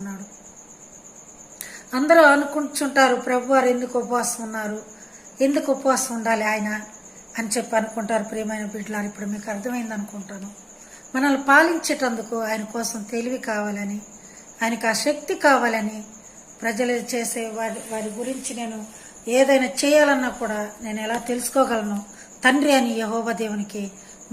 అన్నాడు. అందరూ అనుకుంటుంటారు, ప్రభు వారు ఎందుకు ఉపవాసం ఉన్నారు, ఎందుకు ఉపవాసం ఉండాలి ఆయన అని చెప్పి అనుకుంటారు. ప్రియమైన బిడ్డలారు, ఇప్పుడు మీకు అర్థమైంది అనుకుంటాను. మనల్ని పాలించేటందుకు ఆయన కోసం తెలివి కావాలని, ఆయనకు ఆ శక్తి కావాలని, ప్రజలు చేసే వారి గురించి నేను ఏదైనా చేయాలన్నా కూడా నేను ఎలా తెలుసుకోగలను, తండ్రి అని యెహోవా దేవునికి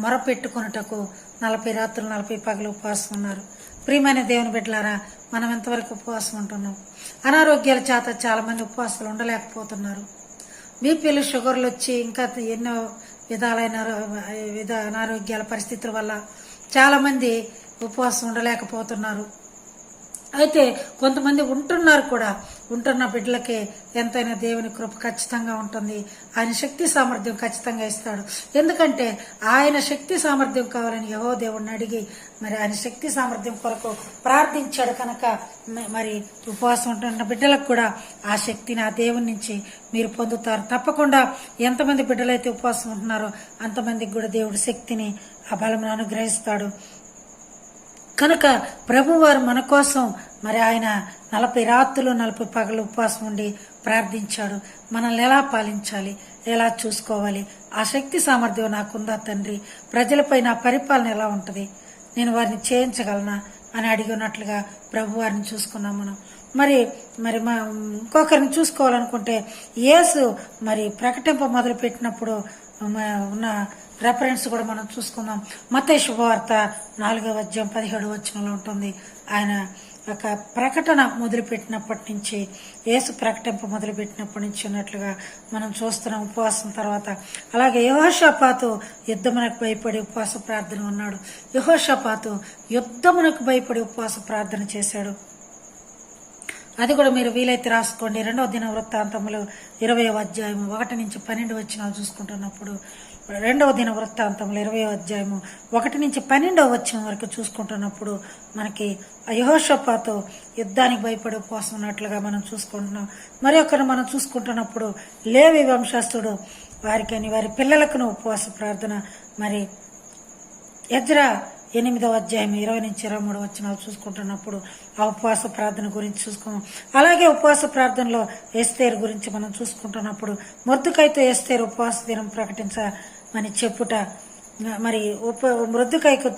మొరపెట్టుకొనుటకు 40 రాత్రులు 40 పగలు ఉపవాసం ఉన్నారు. ప్రియమైన దేవుని బిడ్డలారా, మనం ఎంతవరకు ఉపవాసం ఉంటున్నాం? అనారోగ్యాల చేత చాలా మంది ఉపవాసాలు ఉండలేకపోతున్నారు. బీపీలు, షుగర్లు వచ్చి ఇంకా ఎన్నో విధాలైన అనారోగ్యాల పరిస్థితుల వల్ల చాలా మంది ఉపవాసం ఉండలేకపోతున్నారు. అయితే కొంతమంది ఉంటున్నారు కూడా. ఉంటున్న బిడ్డలకే ఎంతైనా దేవుని కృప ఖచ్చితంగా ఉంటుంది. ఆయన శక్తి సామర్థ్యం ఖచ్చితంగా ఇస్తాడు. ఎందుకంటే ఆయన శక్తి సామర్థ్యం కావాలని యెహోవా దేవుడిని అడిగి మరి ఆయన శక్తి సామర్థ్యం కొరకు ప్రార్థించాడు కనుక మరి ఉపవాసం ఉంటున్న బిడ్డలకు కూడా ఆ శక్తిని ఆ దేవుని నుంచి మీరు పొందుతారు. తప్పకుండా ఎంతమంది బిడ్డలైతే ఉపవాసం ఉంటున్నారో అంతమందికి కూడా దేవుడి శక్తిని ఆ బలమును అనుగ్రహిస్తాడు. కనుక ప్రభువారు మన కోసం మరి ఆయన 40 రాత్రులు 40 పగలు ఉపవాసం ఉండి ప్రార్థించాడు. మనల్ని ఎలా పాలించాలి, ఎలా చూసుకోవాలి, ఆ శక్తి సామర్థ్యం నాకుందా తండ్రి, ప్రజలపై నా పరిపాలన ఎలా ఉంటుంది, నేను వారిని చేయించగలనా అని అడిగినట్లుగా ప్రభువారిని చూసుకున్నాం మనం. మరి మరి ఇంకొకరిని చూసుకోవాలనుకుంటే యేసు మరి ప్రకటింప మొదలు పెట్టినప్పుడు ఉన్న రెఫరెన్స్ కూడా మనం చూసుకుందాం. మత్తయి శుభవార్త 4వ అధ్యాయం 17వ వచనంలో ఉంటుంది. ఆయన ఒక ప్రకటన మొదలుపెట్టినప్పటి నుంచి, యేసు ప్రకటింప మొదలుపెట్టినప్పటి నుంచి ఉన్నట్లుగా మనం చూస్తున్నాం. ఉపవాసం తర్వాత అలాగే యెహోషాపాతు యుద్ధమునకు భయపడి ఉపవాస ప్రార్థన ఉన్నాడు. యెహోషాపాతు యుద్ధమునకు భయపడి ఉపవాస ప్రార్థన చేశాడు. అది కూడా మీరు వీలైతే రాసుకోండి. 2వ దిన వృత్తాంతములు 20వ అధ్యాయం 1 నుంచి 12 వచనాలు చూసుకుంటున్నప్పుడు, 2వ దిన వృత్తాంతములు 20వ అధ్యాయము 1 నుంచి 12వ వచనం వరకు చూసుకుంటున్నప్పుడు మనకి యెహోషాపాతు యుద్ధానికి భయపడి ఉపవాసం ఉన్నట్లుగా మనం చూసుకుంటున్నాం. మరి ఒకరు మనం చూసుకుంటున్నప్పుడు లేవి వంశస్థుడు వారికని వారి పిల్లలకును ఉపవాస ప్రార్థన. మరి ఎజ్రా 8వ అధ్యాయం 20 నుంచి 23 వచనాలు చూసుకుంటున్నప్పుడు ఆ ఉపవాస ప్రార్థన గురించి చూసుకున్నాం. అలాగే ఉపవాస ప్రార్థనలో ఎస్తేరు గురించి మనం చూసుకుంటున్నప్పుడు మొర్దుకైతో ఎస్తేరు ఉపవాస దినం ప్రకటించమని చెప్పుట, మరి మృదుకైతో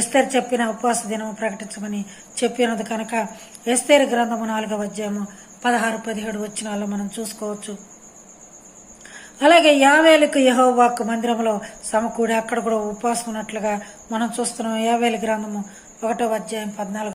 ఎస్తేరు చెప్పిన ఉపవాస దినం ప్రకటించమని చెప్పినది కనుక ఎస్తేరు గ్రంథము 4వ అధ్యాయము 16-17 వచనాల్లో మనం చూసుకోవచ్చు. అలాగే యావేలుకు యెహోవాకు మందిరంలో సమకూడి అక్కడ కూడా ఉపవాసం ఉన్నట్లుగా మనం చూస్తున్నాం. యావేలు గ్రంథము 1వ అధ్యాయం 14